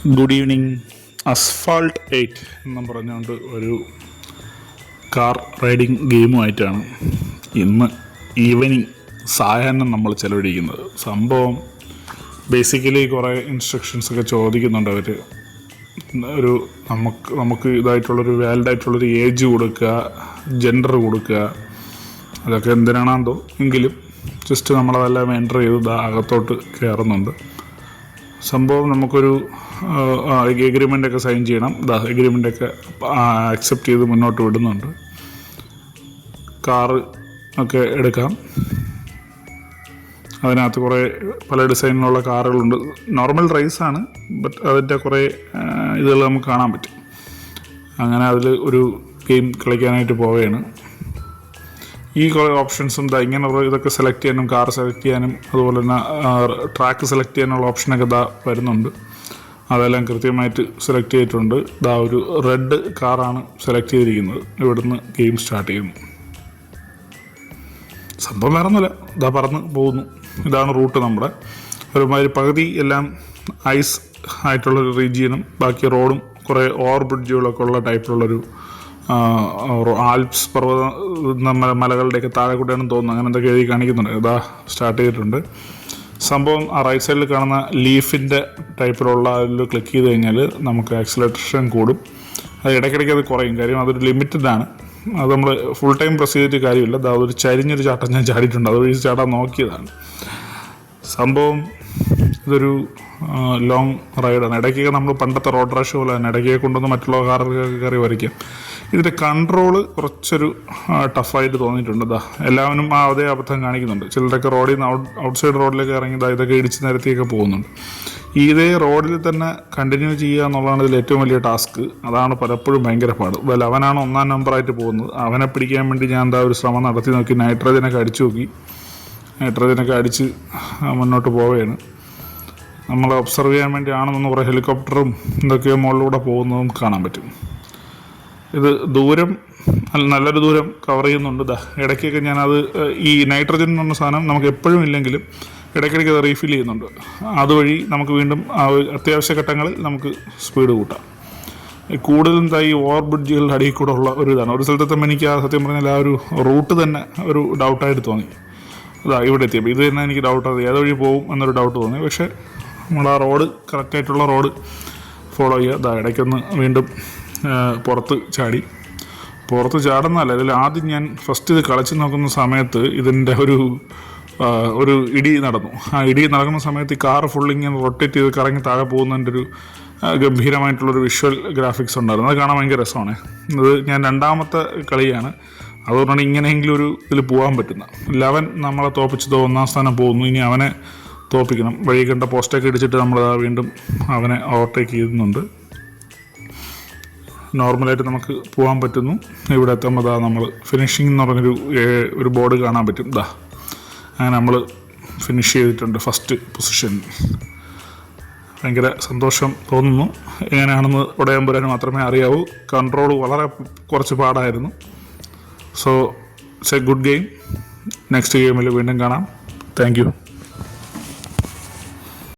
Good evening. Asphalt 8 എന്നും പറഞ്ഞുകൊണ്ട് ഒരു കാർ റൈഡിങ് ഗെയിമുമായിട്ടാണ് ഇന്ന് ഈവനിങ് സായാഹ്നം നമ്മൾ ചെലവഴിക്കുന്നത്. സംഭവം ബേസിക്കലി കുറേ ഇൻസ്ട്രക്ഷൻസൊക്കെ ചോദിക്കുന്നുണ്ട് അവർ. ഒരു നമുക്ക് ഇതായിട്ടുള്ളൊരു വാലിഡായിട്ടുള്ളൊരു ഏജ് കൊടുക്കുക, ജെൻഡർ കൊടുക്കുക, അതൊക്കെ എന്തിനാണെന്തോ എങ്കിലും ജസ്റ്റ് നമ്മളതെല്ലാം എൻ്റർ ചെയ്ത് അകത്തോട്ട് കയറുന്നുണ്ട്. സംഭവം നമുക്കൊരു എഗ്രിമെൻ്റൊക്കെ സൈൻ ചെയ്യണം. എഗ്രിമെൻ്റൊക്കെ അക്സെപ്റ്റ് ചെയ്ത് മുന്നോട്ട് വിടുന്നുണ്ട്. കാറ് ഒക്കെ എടുക്കാം. അതിനകത്ത് കുറേ പല ഡിസൈനിലുള്ള കാറുകളുണ്ട്. നോർമൽ റേസാണ്, ബട്ട് അതിൻ്റെ കുറേ ഇതുകൾ നമുക്ക് കാണാൻ പറ്റും. അങ്ങനെ അതിൽ ഒരു ഗെയിം കളിക്കാനായിട്ട് പോവുകയാണ്. ഈ കുറേ ഓപ്ഷൻസും ഇങ്ങനെയുള്ള ഇതൊക്കെ സെലക്ട് ചെയ്യാനും, കാർ സെലക്ട് ചെയ്യാനും, അതുപോലെ തന്നെ ട്രാക്ക് സെലക്ട് ചെയ്യാനുള്ള ഓപ്ഷനൊക്കെ വരുന്നുണ്ട്. അതെല്ലാം കൃത്യമായിട്ട് സെലക്ട് ചെയ്തിട്ടുണ്ട്. ഒരു റെഡ് കാറാണ് സെലക്ട് ചെയ്തിരിക്കുന്നത്. ഇവിടുന്ന് ഗെയിം സ്റ്റാർട്ട് ചെയ്യുന്നു. സംഭവം വേറെ ഒന്നുമില്ല, പറന്ന് പോകുന്നു. ഇതാണ് റൂട്ട്. നമ്മുടെ ഒരുമാതിരി പകുതി എല്ലാം ഐസ് ആയിട്ടുള്ളൊരു റീജിയനും ബാക്കി റോഡും കുറേ ഓവർ ബ്രിഡ്ജുകളൊക്കെ ഉള്ള ടൈപ്പിലുള്ളൊരു ആൽപ്സ് പർവ്വത മലകളുടെയൊക്കെ താഴെ കൂടെയാണെന്ന് തോന്നുന്നു. അങ്ങനെ എന്തൊക്കെ എഴുതി കാണിക്കുന്നുണ്ട്. സ്റ്റാർട്ട് ചെയ്തിട്ടുണ്ട്. സംഭവം ആ റൈറ്റ് സൈഡിൽ കാണുന്ന ലീഫിൻ്റെ ടൈപ്പിലുള്ള അതിൽ ക്ലിക്ക് ചെയ്ത് കഴിഞ്ഞാൽ നമുക്ക് ആക്സിലറേഷൻ കൂടും. അത് ഇടയ്ക്കിടയ്ക്ക് അത് കുറയും. കാര്യം അതൊരു ലിമിറ്റഡാണ്. അത് നമ്മൾ ഫുൾ ടൈം പ്രസ് ചെയ്തിട്ട് കാര്യമില്ല. അതൊരു ചരിഞ്ഞൊരു ചാട്ടം ഞാൻ ചാടിയിട്ടുണ്ട്. അതൊരു ചാടാൻ നോക്കിയതാണ്. സംഭവം ഇതൊരു ലോങ് റൈഡാണ്. ഇടയ്ക്കൊക്കെ നമ്മൾ പണ്ടത്തെ റോഡ് റഷ് പോലെ തന്നെ ഇടയ്ക്കൊക്കെ കൊണ്ടുവന്ന് മറ്റുള്ള കാറുകൾക്ക് കയറി വരയ്ക്കാം. ഇതിൻ്റെ കൺട്രോള് കുറച്ചൊരു ടഫായിട്ട് തോന്നിയിട്ടുണ്ട്. എല്ലാവരും അതേ അബദ്ധം കാണിക്കുന്നുണ്ട്. ചിലരൊക്കെ റോഡിൽ നിന്ന് ഔട്ട് സൈഡ് റോഡിലേക്ക് ഇറങ്ങി ഇതൊക്കെ ഇടിച്ച് നിരത്തിയൊക്കെ പോകുന്നുണ്ട്. ഇതേ റോഡിൽ തന്നെ കണ്ടിന്യൂ ചെയ്യുക എന്നുള്ളതാണ് ഇതിൽ ഏറ്റവും വലിയ ടാസ്ക്. അതാണ് പലപ്പോഴും ഭയങ്കര പാട്. അവനാണ് 1ാം നമ്പറായിട്ട് പോകുന്നത്. അവനെ പിടിക്കാൻ വേണ്ടി ഞാൻ ഒരു ശ്രമം നടത്തി നോക്കി. നൈട്രജനൊക്കെ അടിച്ചു നോക്കി. നൈട്രജനൊക്കെ അടിച്ച് മുന്നോട്ട് പോവുകയാണ്. നമ്മളെ ഒബ്സർവ് ചെയ്യാൻ വേണ്ടിയാണെന്ന് കുറേ ഹെലികോപ്റ്ററും എന്തൊക്കെയോ മുകളിലൂടെ പോകുന്നതും കാണാൻ പറ്റും. ഇത് ദൂരം നല്ലൊരു ദൂരം കവർ ചെയ്യുന്നുണ്ട്. ഇടയ്ക്കൊക്കെ ഞാനത് ഈ നൈട്രജൻ എന്ന് പറഞ്ഞ സാധനം നമുക്ക് എപ്പോഴും ഇല്ലെങ്കിലും ഇടയ്ക്കിടയ്ക്ക് അത് റീഫിൽ ചെയ്യുന്നുണ്ട്. അതുവഴി നമുക്ക് വീണ്ടും അത്യാവശ്യ ഘട്ടങ്ങളിൽ നമുക്ക് സ്പീഡ് കൂട്ടാം. കൂടുതലും ഈ ഓവർ ബ്രിഡ്ജുകളുടെ അടിയിൽ കൂടെ ഉള്ള ഒരു ഇതാണ്. ഒരു സ്ഥലത്തെത്തുമ്പോൾ എനിക്ക് സത്യം പറഞ്ഞാൽ ഒരു റൂട്ട് തന്നെ ഒരു ഡൗട്ടായിട്ട് തോന്നി. ഇവിടെ എത്തിയപ്പോൾ ഇത് തന്നെ എനിക്ക് ഡൗട്ട് ഏതുവഴി പോകും എന്നൊരു ഡൗട്ട് തോന്നി. പക്ഷേ നമ്മൾ ആ റോഡ് കറക്റ്റായിട്ടുള്ള റോഡ് ഫോളോ ചെയ്യുക. ഇടയ്ക്കൊന്ന് വീണ്ടും പുറത്ത് ചാടുന്നതല്ല. ഇതിൽ ആദ്യം ഞാൻ ഫസ്റ്റ് ഇത് കളിച്ച് നോക്കുന്ന സമയത്ത് ഇതിൻ്റെ ഒരു ഇടി നടന്നു. ആ ഇടി നടക്കുന്ന സമയത്ത് ഈ കാർ ഫുള്ളിങ്ങനെ റൊട്ടേറ്റ് ചെയ്ത് കറങ്ങി താഴെ പോകുന്നതിൻ്റെ ഒരു ഗംഭീരമായിട്ടുള്ളൊരു വിഷ്വൽ ഗ്രാഫിക്സ് ഉണ്ടായിരുന്നു. അത് കാണാൻ ഭയങ്കര രസമാണ്. ഇത് ഞാൻ 2ാമത്തെ കളിയാണ്. അതുകൊണ്ടാണ് ഇങ്ങനെയെങ്കിലും ഒരു ഇതിൽ പോകാൻ പറ്റുന്നത്. 11 നമ്മളെ തോപ്പിച്ചത് 1ാം സ്ഥാനം പോകുന്നു. ഇനി അവനെ തോപ്പിക്കണം. വഴി കണ്ട പോസ്റ്റൊക്കെ ഇടിച്ചിട്ട് നമ്മൾ വീണ്ടും അവനെ ഓവർടേക്ക് ചെയ്യുന്നുണ്ട്. നോർമലായിട്ട് നമുക്ക് പോകാൻ പറ്റുന്നു. ഇവിടെ എത്തുമ്പോൾ നമ്മൾ ഫിനിഷിംഗ് എന്ന് പറഞ്ഞൊരു ബോർഡ് കാണാൻ പറ്റും. അങ്ങനെ നമ്മൾ ഫിനിഷ് ചെയ്തിട്ടുണ്ട് ഫസ്റ്റ് പൊസിഷൻ. ഭയങ്കര സന്തോഷം തോന്നുന്നു. എങ്ങനെയാണെന്ന് ഉടയമ്പുരാന് മാത്രമേ അറിയാവൂ. കൺട്രോൾ വളരെ കുറച്ച് പാടായിരുന്നു. So it's A good game. Next ഗെയിമിൽ വീണ്ടും കാണാം. Thank you.